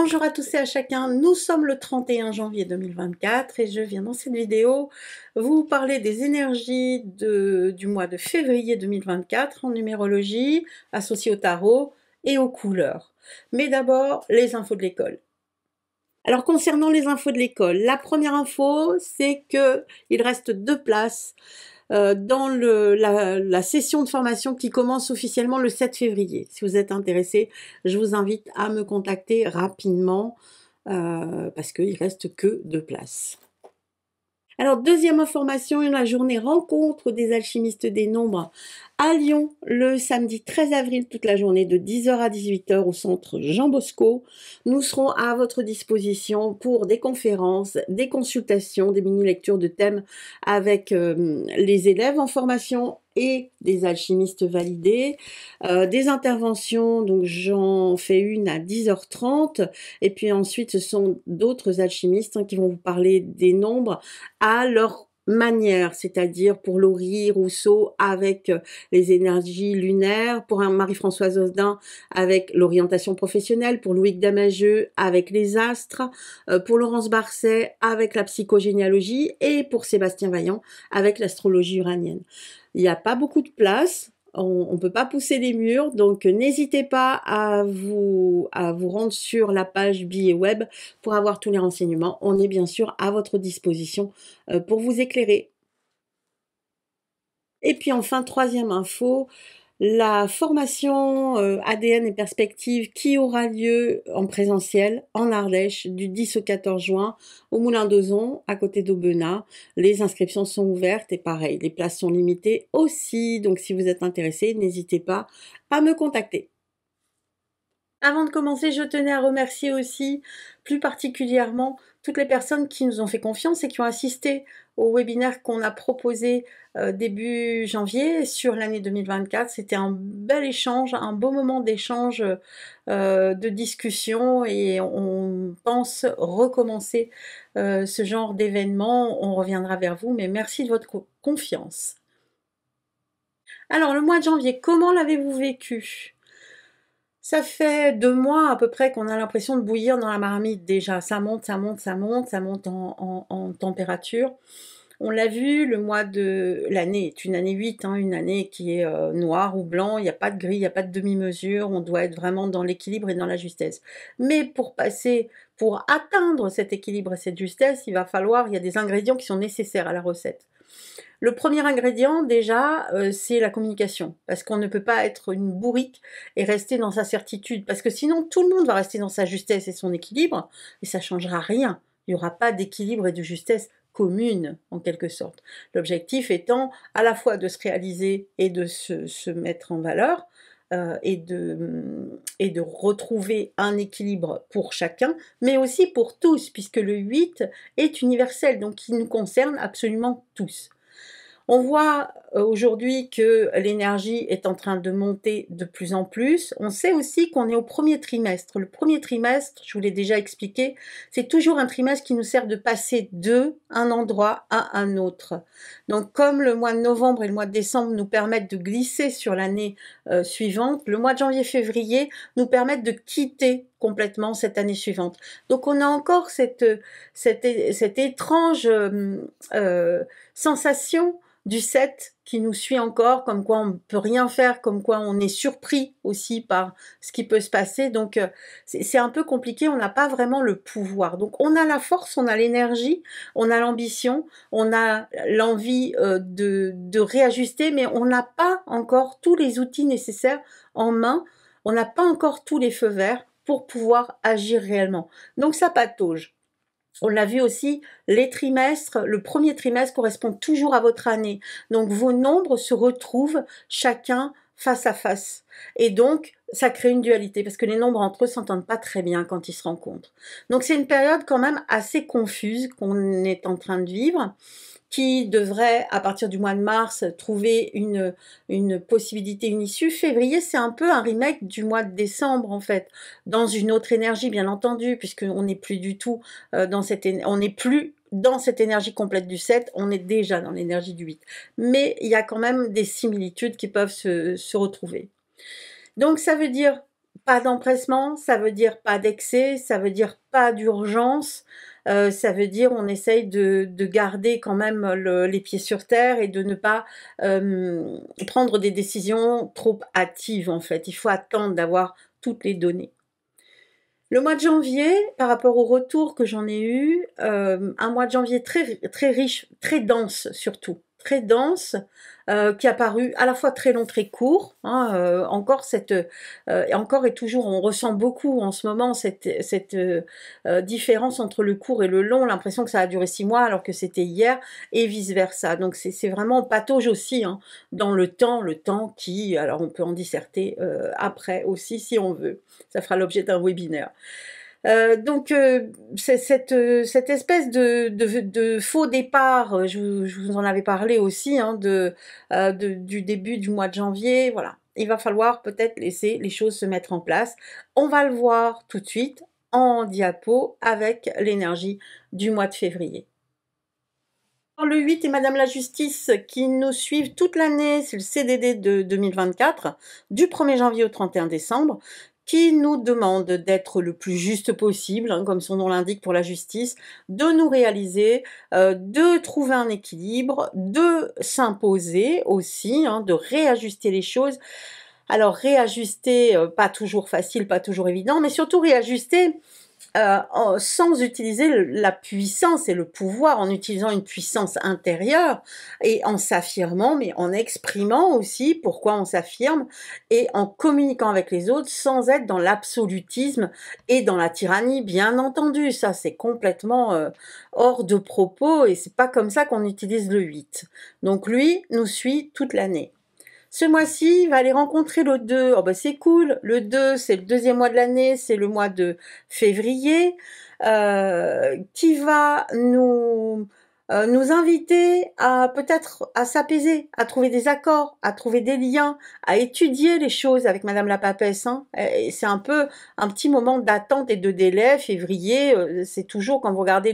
Bonjour à tous et à chacun, nous sommes le 31 janvier 2024 et je viens dans cette vidéo vous parler des énergies du mois de février 2024 en numérologie, associée au tarot et aux couleurs. Mais d'abord, les infos de l'école. Alors concernant les infos de l'école, la première info, c'est qu'il reste 2 places dans la session de formation qui commence officiellement le 7 février. Si vous êtes intéressé, je vous invite à me contacter rapidement parce qu'il reste que 2 places. Alors, deuxième information, la journée rencontre des alchimistes des nombres à Lyon, le samedi 13 avril, toute la journée de 10h à 18h au centre Jean Bosco. Nous serons à votre disposition pour des conférences, des consultations, des mini-lectures de thèmes avec les élèves en formation et des alchimistes validés, des interventions, donc j'en fais une à 10h30, et puis ensuite ce sont d'autres alchimistes qui vont vous parler des nombres à leur manière, c'est-à-dire pour Laurie Rousseau avec les énergies lunaires, pour Marie-Françoise Osdin avec l'orientation professionnelle, pour Loïc Damageux avec les astres, pour Laurence Barcet avec la psychogénéalogie et pour Sébastien Vaillant avec l'astrologie uranienne. Il n'y a pas beaucoup de place. On ne peut pas pousser les murs, donc n'hésitez pas à vous rendre sur la page billet web pour avoir tous les renseignements. On est bien sûr à votre disposition pour vous éclairer. Et puis enfin, troisième info, la formation ADN et perspectives qui aura lieu en présentiel en Ardèche du 10 au 14 juin au Moulin d'Ozon à côté d'Aubenas. Les inscriptions sont ouvertes et pareil, les places sont limitées aussi. Donc si vous êtes intéressé, n'hésitez pas à me contacter. Avant de commencer, je tenais à remercier aussi plus particulièrement toutes les personnes qui nous ont fait confiance et qui ont assisté au webinaire qu'on a proposé début janvier sur l'année 2024. C'était un bel échange, un beau moment d'échange, de discussion, et on pense recommencer ce genre d'événement. On reviendra vers vous, mais merci de votre confiance. Alors, le mois de janvier, comment l'avez-vous vécu ? Ça fait 2 mois à peu près qu'on a l'impression de bouillir dans la marmite déjà. Ça monte, ça monte, ça monte, ça monte en température. On l'a vu, le mois de l'année est une année 8, une année qui est noire ou blanc, il n'y a pas de gris, il n'y a pas de demi-mesure, on doit être vraiment dans l'équilibre et dans la justesse. Mais pour atteindre cet équilibre et cette justesse, il y a des ingrédients qui sont nécessaires à la recette. Le premier ingrédient, déjà, c'est la communication. Parce qu'on ne peut pas être une bourrique et rester dans sa certitude. Parce que sinon, tout le monde va rester dans sa justesse et son équilibre, et ça ne changera rien. Il n'y aura pas d'équilibre et de justesse commune, en quelque sorte. L'objectif étant à la fois de se réaliser et de se mettre en valeur, et de retrouver un équilibre pour chacun, mais aussi pour tous, puisque le 8 est universel, donc il nous concerne absolument tous. On voit aujourd'hui que l'énergie est en train de monter de plus en plus. On sait aussi qu'on est au premier trimestre. Le premier trimestre, je vous l'ai déjà expliqué, c'est toujours un trimestre qui nous sert de passer d'un endroit à un autre. Donc comme le mois de novembre et le mois de décembre nous permettent de glisser sur l'année suivante, le mois de janvier-février nous permettent de quitter complètement cette année suivante. Donc on a encore cette étrange sensation du 7 qui nous suit encore, comme quoi on ne peut rien faire, comme quoi on est surpris aussi par ce qui peut se passer. Donc c'est un peu compliqué, on n'a pas vraiment le pouvoir. Donc on a la force, on a l'énergie, on a l'ambition, on a l'envie de réajuster, mais on n'a pas encore tous les outils nécessaires en main, on n'a pas encore tous les feux verts pour pouvoir agir réellement. Donc ça patauge. On l'a vu aussi, les trimestres, le premier trimestre correspond toujours à votre année. Donc vos nombres se retrouvent chacun face à face. Et donc, ça crée une dualité, parce que les nombres entre eux ne s'entendent pas très bien quand ils se rencontrent. Donc c'est une période quand même assez confuse qu'on est en train de vivre, qui devrait, à partir du mois de mars, trouver une possibilité, une issue. Février, c'est un peu un remake du mois de décembre, en fait, dans une autre énergie, bien entendu, puisqu'on n'est plus du tout on n'est plus dans cette énergie complète du 7, on est déjà dans l'énergie du 8. Mais il y a quand même des similitudes qui peuvent se retrouver. Donc ça veut dire Pas d'empressement, ça veut dire pas d'excès, ça veut dire pas d'urgence, ça veut dire on essaye de garder quand même les pieds sur terre et de ne pas prendre des décisions trop hâtives en fait. Il faut attendre d'avoir toutes les données. Le mois de janvier, par rapport au retour que j'en ai eu, un mois de janvier très, très riche, très dense surtout, très dense, qui a paru à la fois très long, très court. Hein, encore et toujours, on ressent beaucoup en ce moment cette différence entre le court et le long, l'impression que ça a duré 6 mois alors que c'était hier, et vice-versa. Donc c'est vraiment patauge aussi hein, dans le temps qui, alors on peut en disserter après aussi si on veut. Ça fera l'objet d'un webinaire. C'est cette espèce de faux départ, je vous en avais parlé aussi, hein, du début du mois de janvier, voilà. Il va falloir peut-être laisser les choses se mettre en place. On va le voir tout de suite en diapo avec l'énergie du mois de février. Le 8 et Madame la Justice qui nous suivent toute l'année, c'est le CDD de 2024, du 1er janvier au 31 décembre, qui nous demande d'être le plus juste possible, hein, comme son nom l'indique pour la justice, de nous réaliser, de trouver un équilibre, de s'imposer aussi, hein, de réajuster les choses. Alors réajuster, pas toujours facile, pas toujours évident, mais surtout réajuster sans utiliser la puissance et le pouvoir, en utilisant une puissance intérieure et en s'affirmant, mais en exprimant aussi pourquoi on s'affirme et en communiquant avec les autres sans être dans l'absolutisme et dans la tyrannie, bien entendu. Ça, c'est complètement hors de propos et c'est pas comme ça qu'on utilise le 8. Donc lui nous suit toute l'année. Ce mois-ci, il va aller rencontrer le 2. Oh ben c'est cool. Le 2, c'est le deuxième mois de l'année, c'est le mois de février, qui va nous inviter à peut-être à s'apaiser, à trouver des accords, à trouver des liens, à étudier les choses avec Madame la Papesse. Hein. Et c'est un peu un petit moment d'attente et de délai. Février, c'est toujours, quand vous regardez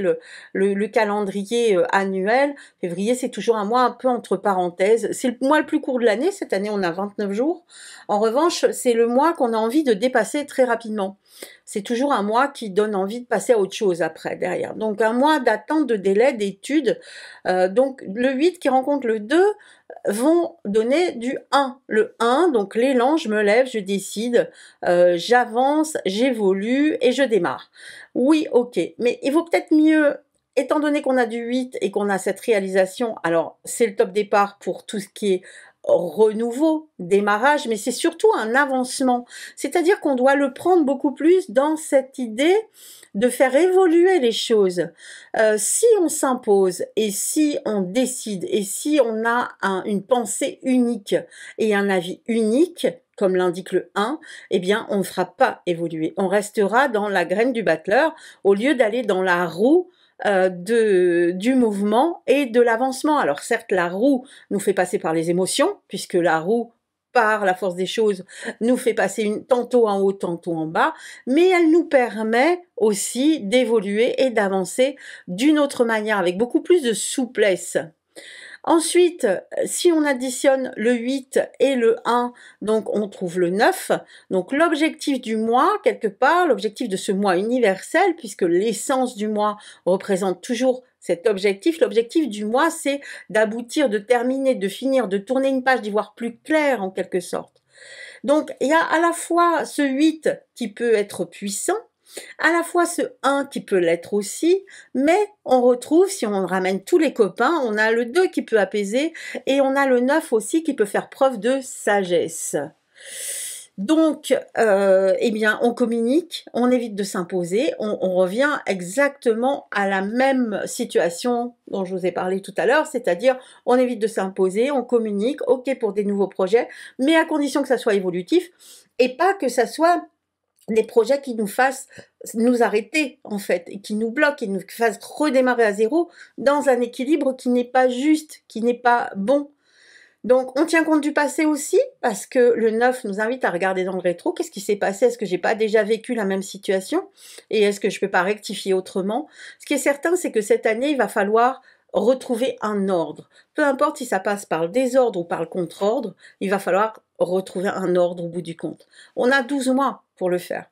le calendrier annuel, février, c'est toujours un mois un peu entre parenthèses. C'est le mois le plus court de l'année. Cette année, on a 29 jours. En revanche, c'est le mois qu'on a envie de dépasser très rapidement. C'est toujours un mois qui donne envie de passer à autre chose après, derrière. Donc, un mois d'attente, de délai, d'études. Donc, le 8 qui rencontre le 2 vont donner du 1. Le 1, donc l'élan, je me lève, je décide, j'avance, j'évolue et je démarre. Oui, ok, mais il vaut peut-être mieux, étant donné qu'on a du 8 et qu'on a cette réalisation, alors c'est le top départ pour tout ce qui est renouveau, démarrage, mais c'est surtout un avancement. C'est-à-dire qu'on doit le prendre beaucoup plus dans cette idée de faire évoluer les choses. Si on s'impose et si on décide et si on a une pensée unique et un avis unique, comme l'indique le 1, eh bien, on ne fera pas évoluer. On restera dans la graine du battleur au lieu d'aller dans la roue du mouvement et de l'avancement. Alors certes, la roue nous fait passer par les émotions, puisque la roue, par la force des choses, nous fait passer tantôt en haut, tantôt en bas, mais elle nous permet aussi d'évoluer et d'avancer d'une autre manière, avec beaucoup plus de souplesse. Ensuite, si on additionne le 8 et le 1, donc on trouve le 9. Donc l'objectif du mois, quelque part, l'objectif de ce mois universel, puisque l'essence du mois représente toujours cet objectif. L'objectif du mois, c'est d'aboutir, de terminer, de finir, de tourner une page, d'y voir plus clair en quelque sorte. Donc il y a à la fois ce 8 qui peut être puissant, à la fois ce 1 qui peut l'être aussi, mais on retrouve, si on ramène tous les copains, on a le 2 qui peut apaiser et on a le 9 aussi qui peut faire preuve de sagesse. Donc, eh bien, on communique, on évite de s'imposer, on revient exactement à la même situation dont je vous ai parlé tout à l'heure, c'est-à-dire on évite de s'imposer, on communique, ok pour des nouveaux projets, mais à condition que ça soit évolutif et pas que ça soit des projets qui nous fassent nous arrêter, en fait, et qui nous bloquent, et nous fassent redémarrer à zéro dans un équilibre qui n'est pas juste, qui n'est pas bon. Donc, on tient compte du passé aussi, parce que le 9 nous invite à regarder dans le rétro. Qu'est-ce qui s'est passé? Est-ce que j'ai pas déjà vécu la même situation? Et est-ce que je peux pas rectifier autrement? Ce qui est certain, c'est que cette année, il va falloir retrouver un ordre. Peu importe si ça passe par le désordre ou par le contre-ordre, il va falloir retrouver un ordre au bout du compte. On a 12 mois pour le faire.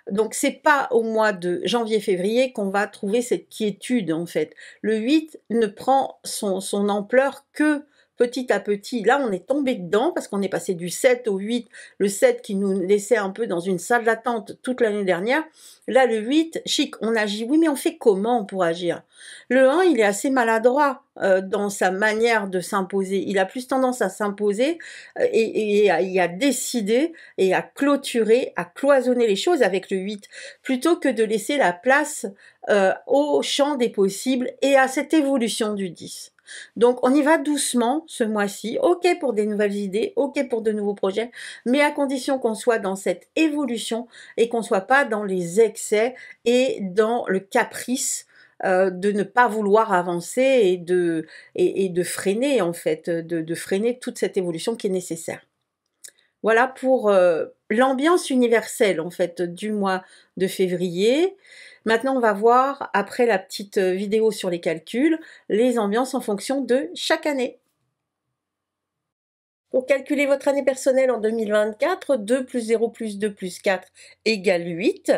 Donc, c'est pas au mois de janvier-février qu'on va trouver cette quiétude, en fait. Le 8 ne prend son ampleur que petit à petit. Là, on est tombé dedans parce qu'on est passé du 7 au 8. Le 7 qui nous laissait un peu dans une salle d'attente toute l'année dernière. Là, le 8, chic, on agit. Oui, mais on fait comment pour agir? Le 1, il est assez maladroit dans sa manière de s'imposer. Il a plus tendance à s'imposer et à décider et à clôturer, à cloisonner les choses avec le 8, plutôt que de laisser la place au champ des possibles et à cette évolution du 10. Donc, on y va doucement ce mois-ci. OK pour des nouvelles idées, OK pour de nouveaux projets, mais à condition qu'on soit dans cette évolution et qu'on soit pas dans les excès et dans le caprice de ne pas vouloir avancer et de freiner, en fait, de freiner toute cette évolution qui est nécessaire. Voilà pour l'ambiance universelle, en fait, du mois de février. Maintenant, on va voir, après la petite vidéo sur les calculs, les ambiances en fonction de chaque année. Pour calculer votre année personnelle en 2024, 2 plus 0 plus 2 plus 4 égale 8.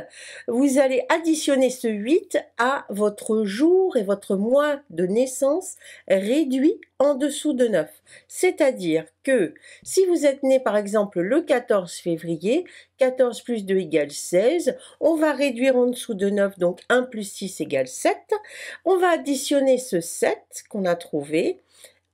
Vous allez additionner ce 8 à votre jour et votre mois de naissance réduit en dessous de 9. C'est-à-dire que si vous êtes né par exemple le 14 février, 14 plus 2 égale 16, on va réduire en dessous de 9, donc 1 plus 6 égale 7. On va additionner ce 7 qu'on a trouvé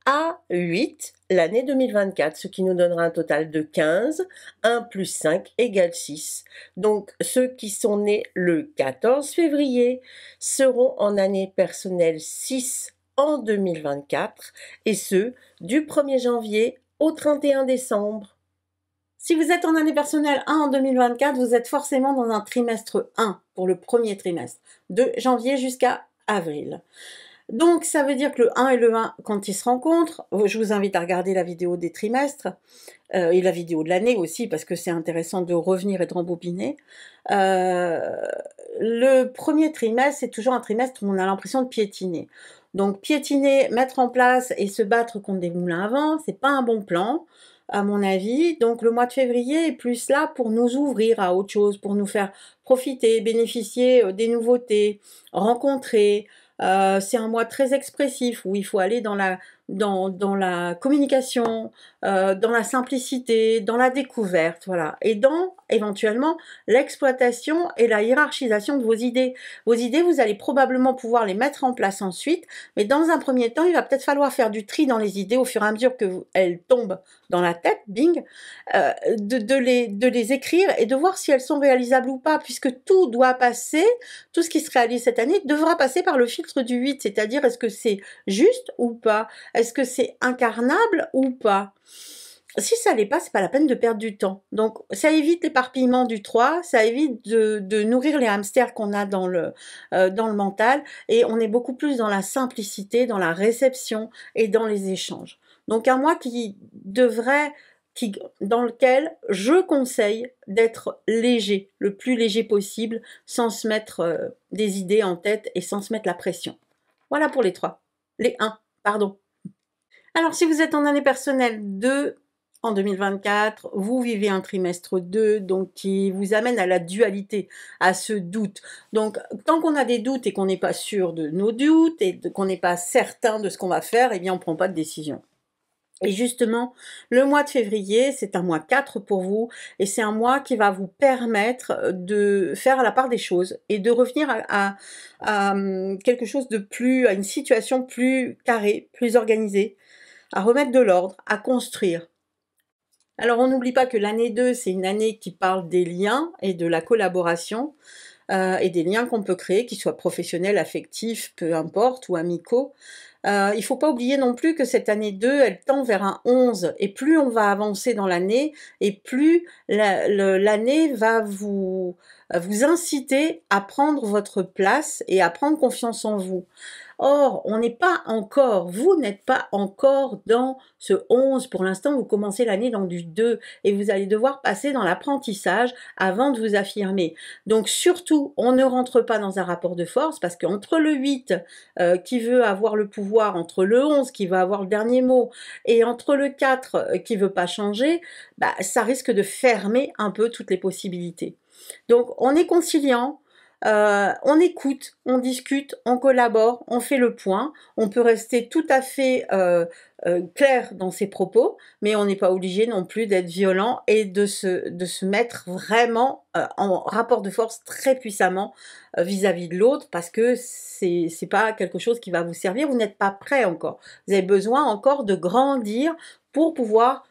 à 8 l'année 2024, ce qui nous donnera un total de 15. 1 plus 5 égale 6. Donc, ceux qui sont nés le 14 février seront en année personnelle 6 en 2024 et ceux du 1er janvier au 31 décembre. Si vous êtes en année personnelle 1 en 2024, vous êtes forcément dans un trimestre 1 pour le premier trimestre, de janvier jusqu'à avril. Donc, ça veut dire que le 1 et le 1, quand ils se rencontrent, je vous invite à regarder la vidéo des trimestres et la vidéo de l'année aussi, parce que c'est intéressant de revenir et de rembobiner. Le premier trimestre, c'est toujours un trimestre où on a l'impression de piétiner. Donc, piétiner, mettre en place et se battre contre des moulins à vent, c'est pas un bon plan, à mon avis. Donc, le mois de février est plus là pour nous ouvrir à autre chose, pour nous faire profiter, bénéficier des nouveautés, rencontrer. C'est un mois très expressif où il faut aller dans la communication, dans la simplicité, dans la découverte, voilà. Et dans, éventuellement, l'exploitation et la hiérarchisation de vos idées. Vos idées, vous allez probablement pouvoir les mettre en place ensuite, mais dans un premier temps, il va peut-être falloir faire du tri dans les idées au fur et à mesure que elles tombent dans la tête, bing, de les écrire et de voir si elles sont réalisables ou pas, puisque tout doit passer, tout ce qui se réalise cette année devra passer par le filtre du 8, c'est-à-dire est-ce que c'est juste ou pas? Est-ce que c'est incarnable ou pas? Si ça l'est pas, c'est pas la peine de perdre du temps. Donc, ça évite l'éparpillement du 3, ça évite de nourrir les hamsters qu'on a dans le mental, et on est beaucoup plus dans la simplicité, dans la réception et dans les échanges. Donc, un mois dans lequel je conseille d'être léger, le plus léger possible, sans se mettre des idées en tête et sans se mettre la pression. Voilà pour les 3. Les 1, pardon. Alors, si vous êtes en année personnelle 2, en 2024, vous vivez un trimestre 2, donc qui vous amène à la dualité, à ce doute. Donc, tant qu'on a des doutes et qu'on n'est pas sûr de nos doutes et qu'on n'est pas certain de ce qu'on va faire, eh bien, on ne prend pas de décision. Et justement, le mois de février, c'est un mois 4 pour vous, et c'est un mois qui va vous permettre de faire la part des choses et de revenir à quelque chose de plus, à une situation plus carrée, plus organisée, à remettre de l'ordre, à construire. Alors, on n'oublie pas que l'année 2, c'est une année qui parle des liens et de la collaboration et des liens qu'on peut créer, qu'ils soient professionnels, affectifs, peu importe, ou amicaux. Il ne faut pas oublier non plus que cette année 2, elle tend vers un 11. Et plus on va avancer dans l'année, et plus l'année va vous inciter à prendre votre place et à prendre confiance en vous. Or, on n'est pas encore, vous n'êtes pas encore dans ce 11. Pour l'instant, vous commencez l'année dans du 2 et vous allez devoir passer dans l'apprentissage avant de vous affirmer. Donc surtout, on ne rentre pas dans un rapport de force parce qu'entre le 8 qui veut avoir le pouvoir, entre le 11 qui va avoir le dernier mot et entre le 4 qui veut pas changer, bah, ça risque de fermer un peu toutes les possibilités. Donc on est conciliant, on écoute, on discute, on collabore, on fait le point. On peut rester tout à fait clair dans ses propos, mais on n'est pas obligé non plus d'être violent et de se mettre vraiment en rapport de force très puissamment vis-à-vis de l'autre, parce que c'est pas quelque chose qui va vous servir. Vous n'êtes pas prêt encore. Vous avez besoin encore de grandir pour pouvoir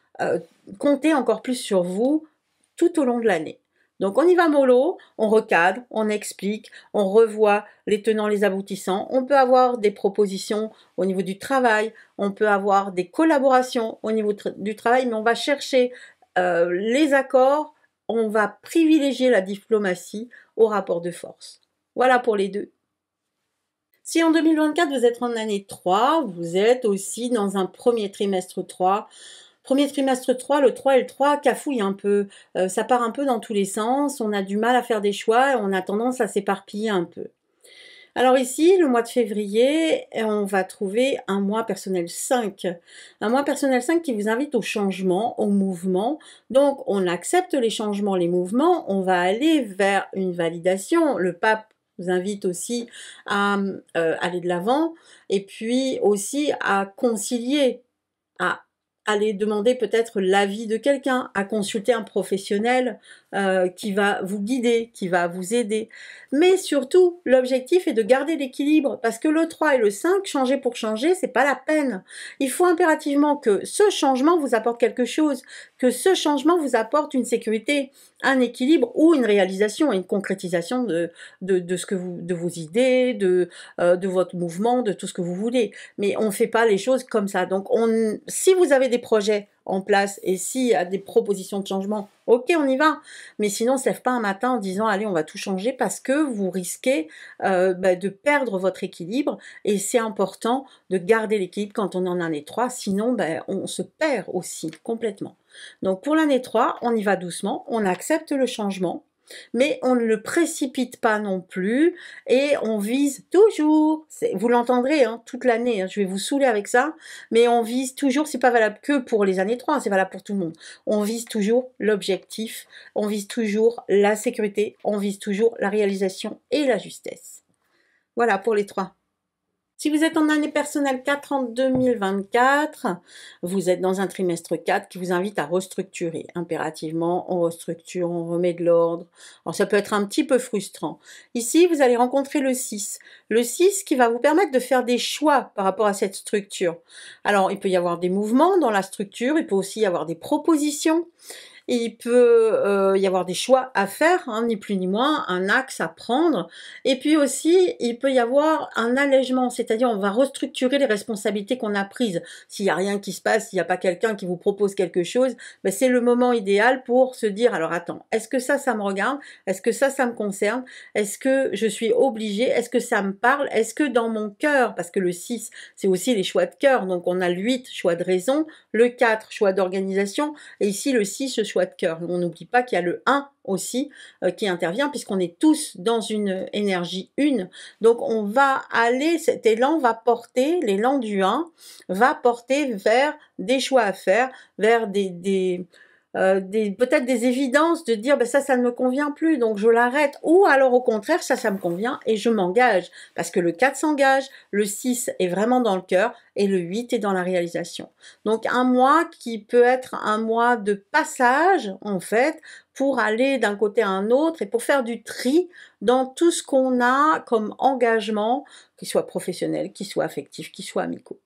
compter encore plus sur vous tout au long de l'année. Donc on y va mollo, on recadre, on explique, on revoit les tenants, les aboutissants. On peut avoir des propositions au niveau du travail, on peut avoir des collaborations au niveau du travail, mais on va chercher les accords, on va privilégier la diplomatie au rapport de force. Voilà pour les deux. Si en 2024 vous êtes en année 3, vous êtes aussi dans un premier trimestre 3. Premier trimestre 3, le 3 et le 3 cafouillent un peu, ça part un peu dans tous les sens, on a du mal à faire des choix et on a tendance à s'éparpiller un peu. Alors ici, le mois de février, on va trouver un mois personnel 5. Un mois personnel 5 qui vous invite au changement, au mouvement. Donc on accepte les changements, les mouvements, on va aller vers une validation. Le pape vous invite aussi à aller de l'avant et puis aussi à concilier, à aller demander peut-être l'avis de quelqu'un, à consulter un professionnel qui va vous guider, qui va vous aider. Mais surtout, l'objectif est de garder l'équilibre, parce que le 3 et le 5, changer pour changer, c'est pas la peine. Il faut impérativement que ce changement vous apporte quelque chose, que ce changement vous apporte une sécurité, un équilibre ou une réalisation et une concrétisation de ce que vous, de vos idées, de votre mouvement, de tout ce que vous voulez. Mais on ne fait pas les choses comme ça. Donc, si vous avez des projets en place et s'il y a des propositions de changement, ok, on y va. Mais sinon, on ne se lève pas un matin en disant allez, on va tout changer, parce que vous risquez de perdre votre équilibre, et c'est important de garder l'équilibre quand on est en année 3, sinon on se perd aussi complètement. Donc pour l'année 3, on y va doucement, on accepte le changement, mais on ne le précipite pas non plus et on vise toujours, vous l'entendrez toute l'année, je vais vous saouler avec ça, mais on vise toujours, c'est pas valable que pour les années 3, c'est valable pour tout le monde, on vise toujours l'objectif, on vise toujours la sécurité, on vise toujours la réalisation et la justesse. Voilà pour les 3. Si vous êtes en année personnelle 4 en 2024, vous êtes dans un trimestre 4 qui vous invite à restructurer. Impérativement, on restructure, on remet de l'ordre. Alors ça peut être un petit peu frustrant. Ici, vous allez rencontrer le 6. Le 6 qui va vous permettre de faire des choix par rapport à cette structure. Alors, il peut y avoir des mouvements dans la structure, il peut aussi y avoir des propositions. Il peut y avoir des choix à faire, ni plus ni moins, un axe à prendre. Et puis aussi, il peut y avoir un allègement, c'est-à-dire on va restructurer les responsabilités qu'on a prises. S'il n'y a rien qui se passe, s'il n'y a pas quelqu'un qui vous propose quelque chose, c'est le moment idéal pour se dire, alors attends, est-ce que ça me regarde? Est-ce que ça me concerne? Est-ce que je suis obligée? Est-ce que ça me parle? Est-ce que dans mon cœur, parce que le 6, c'est aussi les choix de cœur, donc on a le 8, choix de raison, le 4, choix d'organisation, et ici le 6, choix de cœur. On n'oublie pas qu'il y a le 1 aussi qui intervient, puisqu'on est tous dans une énergie une. Donc on va aller, cet élan va porter, l'élan du 1 va porter vers des choix à faire, vers peut-être des évidences de dire ça ne me convient plus, donc je l'arrête, ou alors au contraire ça me convient et je m'engage, parce que le 4 s'engage, le 6 est vraiment dans le cœur et le 8 est dans la réalisation. Donc un mois qui peut être un mois de passage en fait, pour aller d'un côté à un autre et pour faire du tri dans tout ce qu'on a comme engagement, qu'il soit professionnel, qu'il soit affectif, qu'il soit amicaux.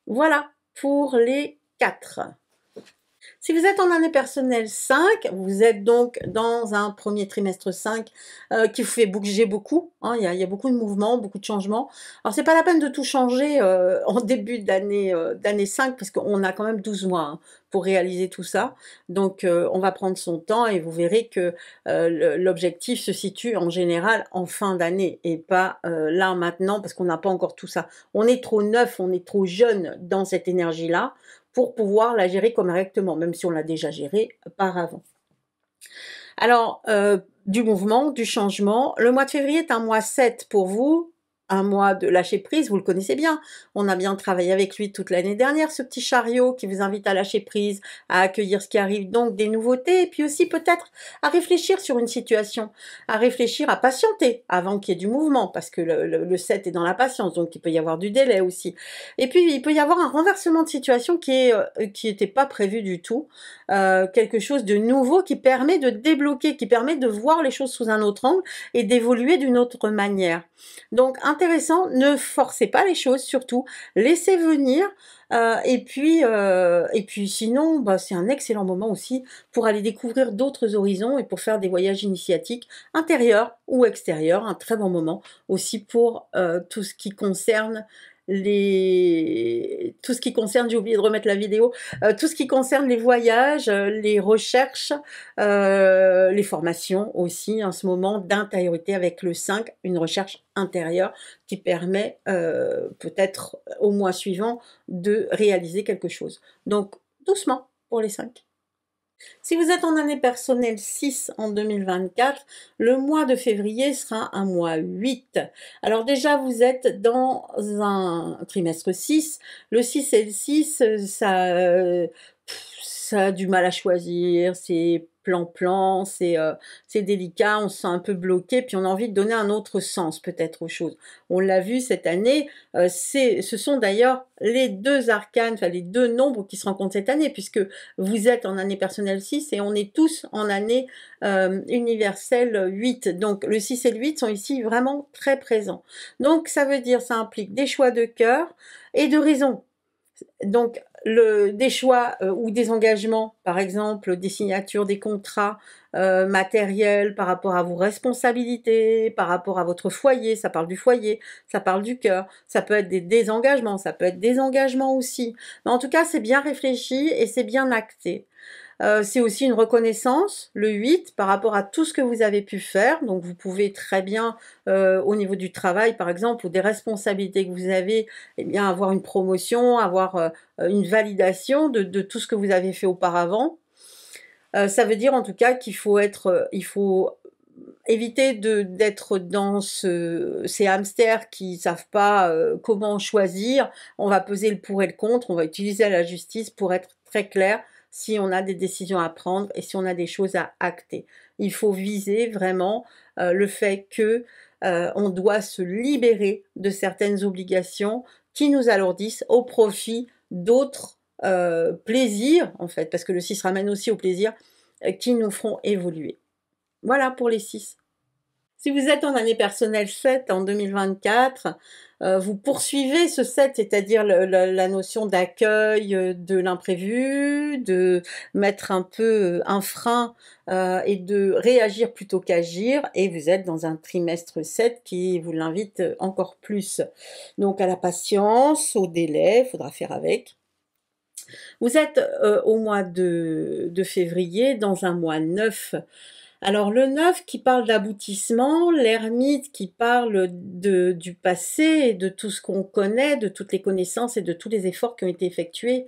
Voilà pour les 4. Si vous êtes en année personnelle 5, vous êtes donc dans un premier trimestre 5 qui vous fait bouger beaucoup, hein, il y a beaucoup de mouvements, beaucoup de changements. Alors c'est pas la peine de tout changer en début d'année 5 parce qu'on a quand même 12 mois hein, pour réaliser tout ça. Donc on va prendre son temps et vous verrez que l'objectif se situe en général en fin d'année et pas là maintenant parce qu'on n'a pas encore tout ça. On est trop neuf, on est trop jeune dans cette énergie-là pour pouvoir la gérer correctement, même si on l'a déjà gérée par avant. Alors, du mouvement, du changement. Le mois de février est un mois 7 pour vous, un mois de lâcher prise, vous le connaissez bien. On a bien travaillé avec lui toute l'année dernière, ce petit chariot qui vous invite à lâcher prise, à accueillir ce qui arrive, donc des nouveautés, et puis aussi peut-être à réfléchir sur une situation, à réfléchir, à patienter avant qu'il y ait du mouvement, parce que le 7 est dans la patience, donc il peut y avoir du délai aussi. Et puis il peut y avoir un renversement de situation qui n'était pas prévu du tout, quelque chose de nouveau qui permet de débloquer, qui permet de voir les choses sous un autre angle et d'évoluer d'une autre manière. Donc intéressant, ne forcez pas les choses surtout, laissez venir et puis sinon bah, c'est un excellent moment aussi pour aller découvrir d'autres horizons et pour faire des voyages initiatiques intérieurs ou extérieurs, un très bon moment aussi pour tout ce qui concerne j'ai oublié de remettre la vidéo, tout ce qui concerne les voyages, les recherches, les formations aussi en ce moment d'intériorité avec le 5, une recherche intérieure qui permet peut-être au mois suivant de réaliser quelque chose. Donc doucement pour les 5. Si vous êtes en année personnelle 6 en 2024, le mois de février sera un mois 8. Alors déjà, vous êtes dans un trimestre 6. Le 6 et le 6, ça a du mal à choisir, c'est plan-plan, c'est délicat, on se sent un peu bloqué, puis on a envie de donner un autre sens peut-être aux choses. On l'a vu cette année, ce sont d'ailleurs les deux arcanes, enfin les deux nombres qui se rencontrent cette année, puisque vous êtes en année personnelle 6 et on est tous en année universelle 8. Donc le 6 et le 8 sont ici vraiment très présents. Donc ça veut dire, ça implique des choix de cœur et de raison. Donc, des choix ou des engagements, par exemple des signatures, des contrats matériels par rapport à vos responsabilités, par rapport à votre foyer, ça parle du foyer, ça parle du cœur, ça peut être des désengagements, ça peut être des engagements aussi. Mais en tout cas, c'est bien réfléchi et c'est bien acté. C'est aussi une reconnaissance, le 8, par rapport à tout ce que vous avez pu faire. Donc vous pouvez très bien, au niveau du travail par exemple, ou des responsabilités que vous avez, eh bien avoir une promotion, avoir une validation de tout ce que vous avez fait auparavant. Ça veut dire en tout cas qu'il faut il faut éviter d'être dans ces hamsters qui savent pas comment choisir. On va peser le pour et le contre, on va utiliser la justice pour être très clair si on a des décisions à prendre et si on a des choses à acter. Il faut viser vraiment le fait que on doit se libérer de certaines obligations qui nous alourdissent au profit d'autres plaisirs, en fait, parce que le 6 ramène aussi au plaisir, qui nous feront évoluer. Voilà pour les 6. Si vous êtes en année personnelle 7 en 2024, vous poursuivez ce 7, c'est-à-dire la notion d'accueil de l'imprévu, de mettre un peu un frein et de réagir plutôt qu'agir, et vous êtes dans un trimestre 7 qui vous l'invite encore plus. Donc à la patience, au délai, il faudra faire avec. Vous êtes au mois de février, dans un mois 9. Alors le 9 qui parle d'aboutissement, l'ermite qui parle du passé et de tout ce qu'on connaît, de toutes les connaissances et de tous les efforts qui ont été effectués.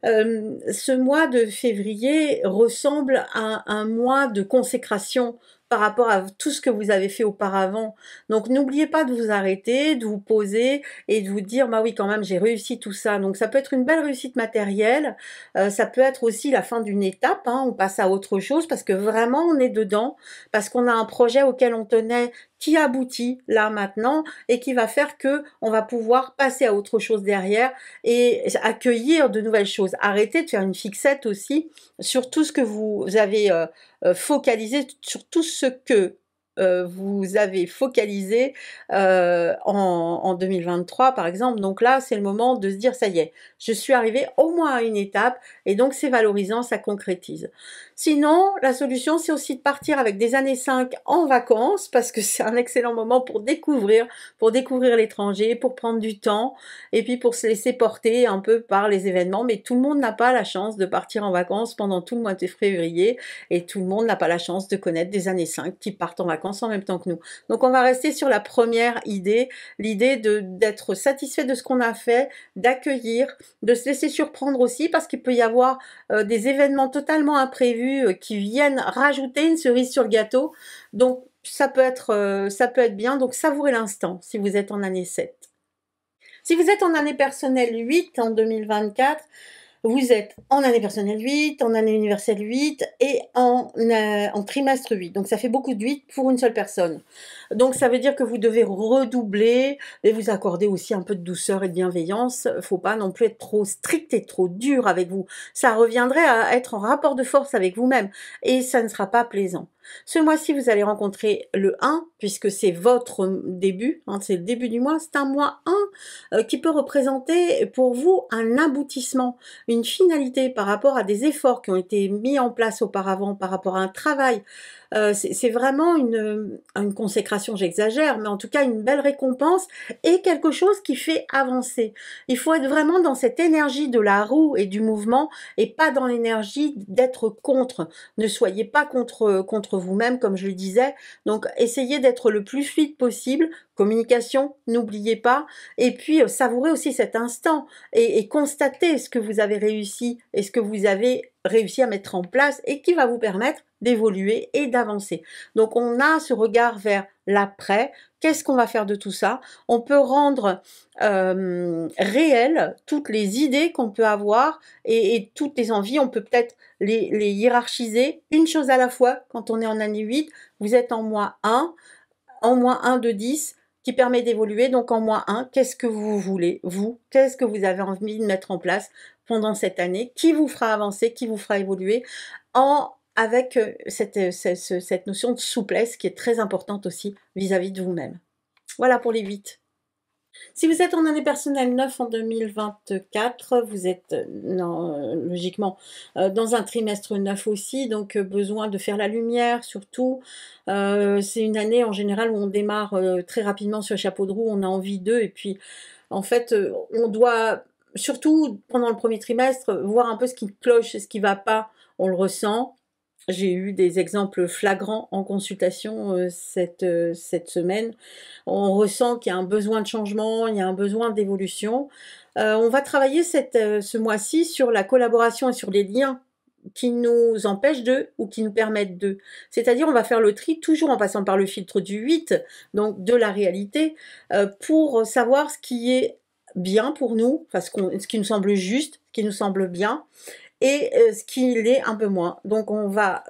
Ce mois de février ressemble à un mois de consécration par rapport à tout ce que vous avez fait auparavant. Donc n'oubliez pas de vous arrêter, de vous poser et de vous dire bah oui quand même j'ai réussi tout ça. Donc ça peut être une belle réussite matérielle, ça peut être aussi la fin d'une étape, hein, on passe à autre chose parce que vraiment on est dedans, parce qu'on a un projet auquel on tenait qui aboutit là maintenant et qui va faire que on va pouvoir passer à autre chose derrière et accueillir de nouvelles choses. Arrêtez de faire une fixette aussi sur tout ce que vous avez focalisé, sur tout ce que vous avez focalisé en 2023 par exemple. Donc là, c'est le moment de se dire, ça y est, je suis arrivée au moins à une étape et donc c'est valorisant, ça concrétise. Sinon, la solution, c'est aussi de partir avec des années 5 en vacances parce que c'est un excellent moment pour découvrir l'étranger, pour prendre du temps et puis pour se laisser porter un peu par les événements. Mais tout le monde n'a pas la chance de partir en vacances pendant tout le mois de février et tout le monde n'a pas la chance de connaître des années 5 qui partent en vacances en même temps que nous. Donc on va rester sur la première idée, l'idée d'être satisfait de ce qu'on a fait, d'accueillir, de se laisser surprendre aussi parce qu'il peut y avoir des événements totalement imprévus qui viennent rajouter une cerise sur le gâteau. Donc ça peut être bien, donc savourez l'instant si vous êtes en année 7. Si vous êtes en année personnelle 8 en 2024, vous êtes en année personnelle 8, en année universelle 8 et en trimestre 8. Donc ça fait beaucoup de 8 pour une seule personne. Donc ça veut dire que vous devez redoubler et vous accorder aussi un peu de douceur et de bienveillance. Faut pas non plus être trop strict et trop dur avec vous. Ça reviendrait à être en rapport de force avec vous-même et ça ne sera pas plaisant. Ce mois-ci, vous allez rencontrer le 1, puisque c'est votre début, hein, c'est le début du mois, c'est un mois 1 qui peut représenter pour vous un aboutissement, une finalité par rapport à des efforts qui ont été mis en place auparavant, par rapport à un travail. C'est vraiment une consécration, j'exagère, mais en tout cas une belle récompense et quelque chose qui fait avancer. Il faut être vraiment dans cette énergie de la roue et du mouvement et pas dans l'énergie d'être contre. Ne soyez pas contre vous-même, comme je le disais. Donc, essayez d'être le plus fluide possible. Communication, n'oubliez pas. Et puis, savourez aussi cet instant et constatez ce que vous avez réussi et ce que vous avez réussi à mettre en place et qui va vous permettre d'évoluer et d'avancer. Donc, on a ce regard vers l'après. Qu'est-ce qu'on va faire de tout ça? On peut rendre réelles toutes les idées qu'on peut avoir et toutes les envies. On peut peut-être les hiérarchiser une chose à la fois. Quand on est en année 8, vous êtes en mois 1, en mois 1 de 10, qui permet d'évoluer. Donc en mois 1, qu'est-ce que vous voulez, vous? Qu'est-ce que vous avez envie de mettre en place pendant cette année? Qui vous fera avancer, qui vous fera évoluer avec cette notion de souplesse qui est très importante aussi vis-à-vis de vous-même. Voilà pour les 8. Si vous êtes en année personnelle 9 en 2024, vous êtes logiquement dans un trimestre 9 aussi, donc besoin de faire la lumière surtout. C'est une année en général où on démarre très rapidement sur le chapeau de roue, on a envie d'eux et puis en fait on doit surtout pendant le premier trimestre voir un peu ce qui cloche et ce qui va pas, on le ressent. J'ai eu des exemples flagrants en consultation cette semaine. On ressent qu'il y a un besoin de changement, il y a un besoin d'évolution. On va travailler ce mois-ci sur la collaboration et sur les liens qui nous empêchent d'eux ou qui nous permettent d'eux. C'est-à-dire on va faire le tri toujours en passant par le filtre du 8, donc de la réalité, pour savoir ce qui est bien pour nous, ce qui nous semble juste, ce qui nous semble bien, et ce qui l'est un peu moins. Donc on va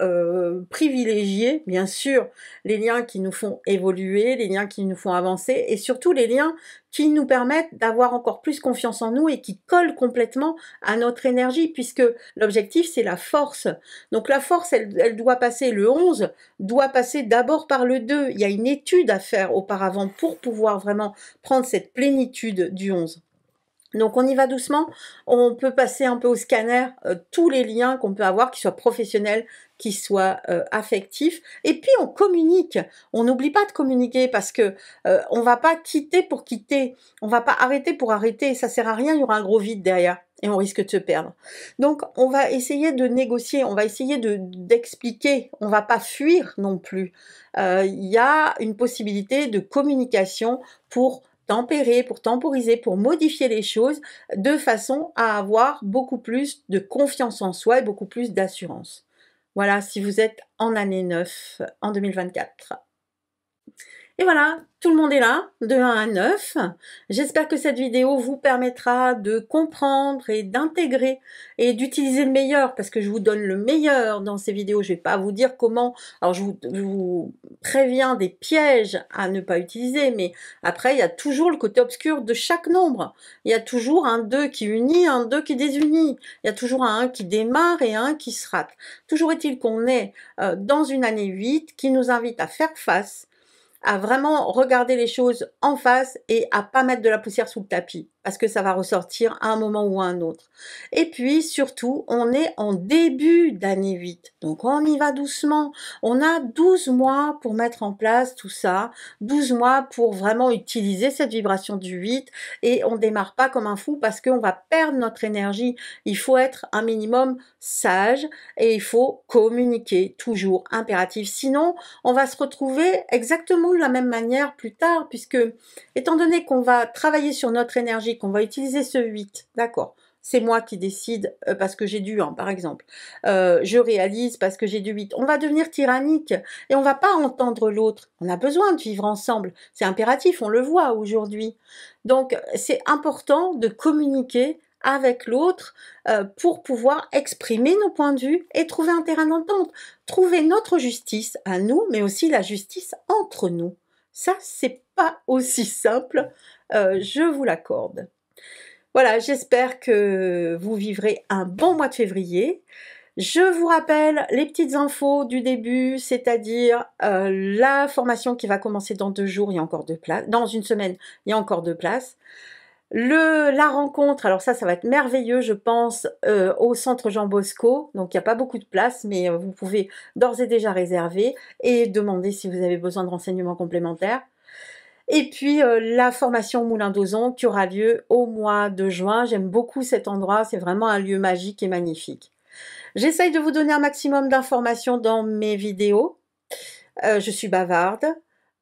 privilégier bien sûr les liens qui nous font évoluer, les liens qui nous font avancer et surtout les liens qui nous permettent d'avoir encore plus confiance en nous et qui collent complètement à notre énergie puisque l'objectif c'est la force. Donc la force elle doit passer, le 11 doit passer d'abord par le 2. Il y a une étude à faire auparavant pour pouvoir vraiment prendre cette plénitude du 11. Donc on y va doucement, on peut passer un peu au scanner tous les liens qu'on peut avoir, qu'ils soient professionnels, qu'ils soient affectifs, et puis on communique, on n'oublie pas de communiquer parce que on va pas quitter pour quitter, on va pas arrêter pour arrêter, ça sert à rien, il y aura un gros vide derrière et on risque de se perdre. Donc on va essayer de négocier, on va essayer d'expliquer, on va pas fuir non plus. Il y a une possibilité de communication pour tempérer, pour temporiser, pour modifier les choses de façon à avoir beaucoup plus de confiance en soi et beaucoup plus d'assurance. Voilà, si vous êtes en année 9 en 2024. Et voilà, tout le monde est là, de 1 à 9. J'espère que cette vidéo vous permettra de comprendre et d'intégrer et d'utiliser le meilleur, parce que je vous donne le meilleur dans ces vidéos. Je ne vais pas vous dire comment. Alors, je vous préviens des pièges à ne pas utiliser, mais après, il y a toujours le côté obscur de chaque nombre. Il y a toujours un 2 qui unit, un 2 qui désunit. Il y a toujours un 1 qui démarre et un qui se rate. Toujours est-il qu'on est dans une année 8 qui nous invite à faire face, à vraiment regarder les choses en face et à pas mettre de la poussière sous le tapis, parce que ça va ressortir à un moment ou à un autre. Et puis surtout, on est en début d'année 8, donc on y va doucement. On a 12 mois pour mettre en place tout ça, 12 mois pour vraiment utiliser cette vibration du 8, et on démarre pas comme un fou parce qu'on va perdre notre énergie. Il faut être un minimum sage et il faut communiquer, toujours impératif. Sinon, on va se retrouver exactement de la même manière plus tard, puisque étant donné qu'on va travailler sur notre énergie, qu'on va utiliser ce 8, d'accord, c'est moi qui décide parce que j'ai du 1 par exemple, je réalise parce que j'ai du 8, on va devenir tyrannique et on va pas entendre l'autre. On a besoin de vivre ensemble, c'est impératif, on le voit aujourd'hui. Donc c'est important de communiquer avec l'autre pour pouvoir exprimer nos points de vue et trouver un terrain d'entente, trouver notre justice à nous, mais aussi la justice entre nous. Ça, c'est pas aussi simple, je vous l'accorde. Voilà, j'espère que vous vivrez un bon mois de février. Je vous rappelle les petites infos du début, c'est-à-dire la formation qui va commencer dans 2 jours, il y a encore 2 places. Dans une semaine, il y a encore 2 places. La rencontre, alors ça va être merveilleux, je pense, au centre Jean Bosco. Donc il n'y a pas beaucoup de place, mais vous pouvez d'ores et déjà réserver et demander si vous avez besoin de renseignements complémentaires. Et puis la formation Moulin d'Ozon qui aura lieu au mois de juin. J'aime beaucoup cet endroit, c'est vraiment un lieu magique et magnifique. J'essaye de vous donner un maximum d'informations dans mes vidéos. Je suis bavarde.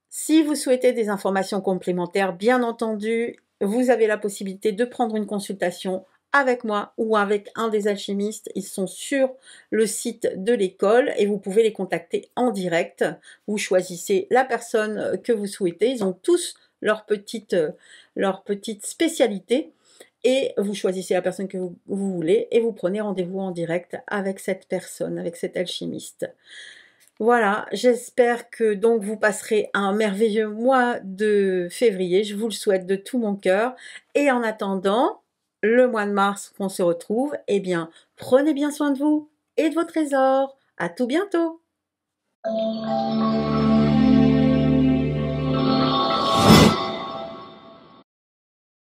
Si vous souhaitez des informations complémentaires, bien entendu, vous avez la possibilité de prendre une consultation avec moi ou avec un des alchimistes. Ils sont sur le site de l'école et vous pouvez les contacter en direct. Vous choisissez la personne que vous souhaitez. Ils ont tous leur petite spécialité. Et vous choisissez la personne que vous voulez et vous prenez rendez-vous en direct avec cette personne, avec cet alchimiste. Voilà, j'espère que donc vous passerez un merveilleux mois de février, je vous le souhaite de tout mon cœur. Et en attendant, le mois de mars qu'on se retrouve, eh bien, prenez bien soin de vous et de vos trésors. À tout bientôt!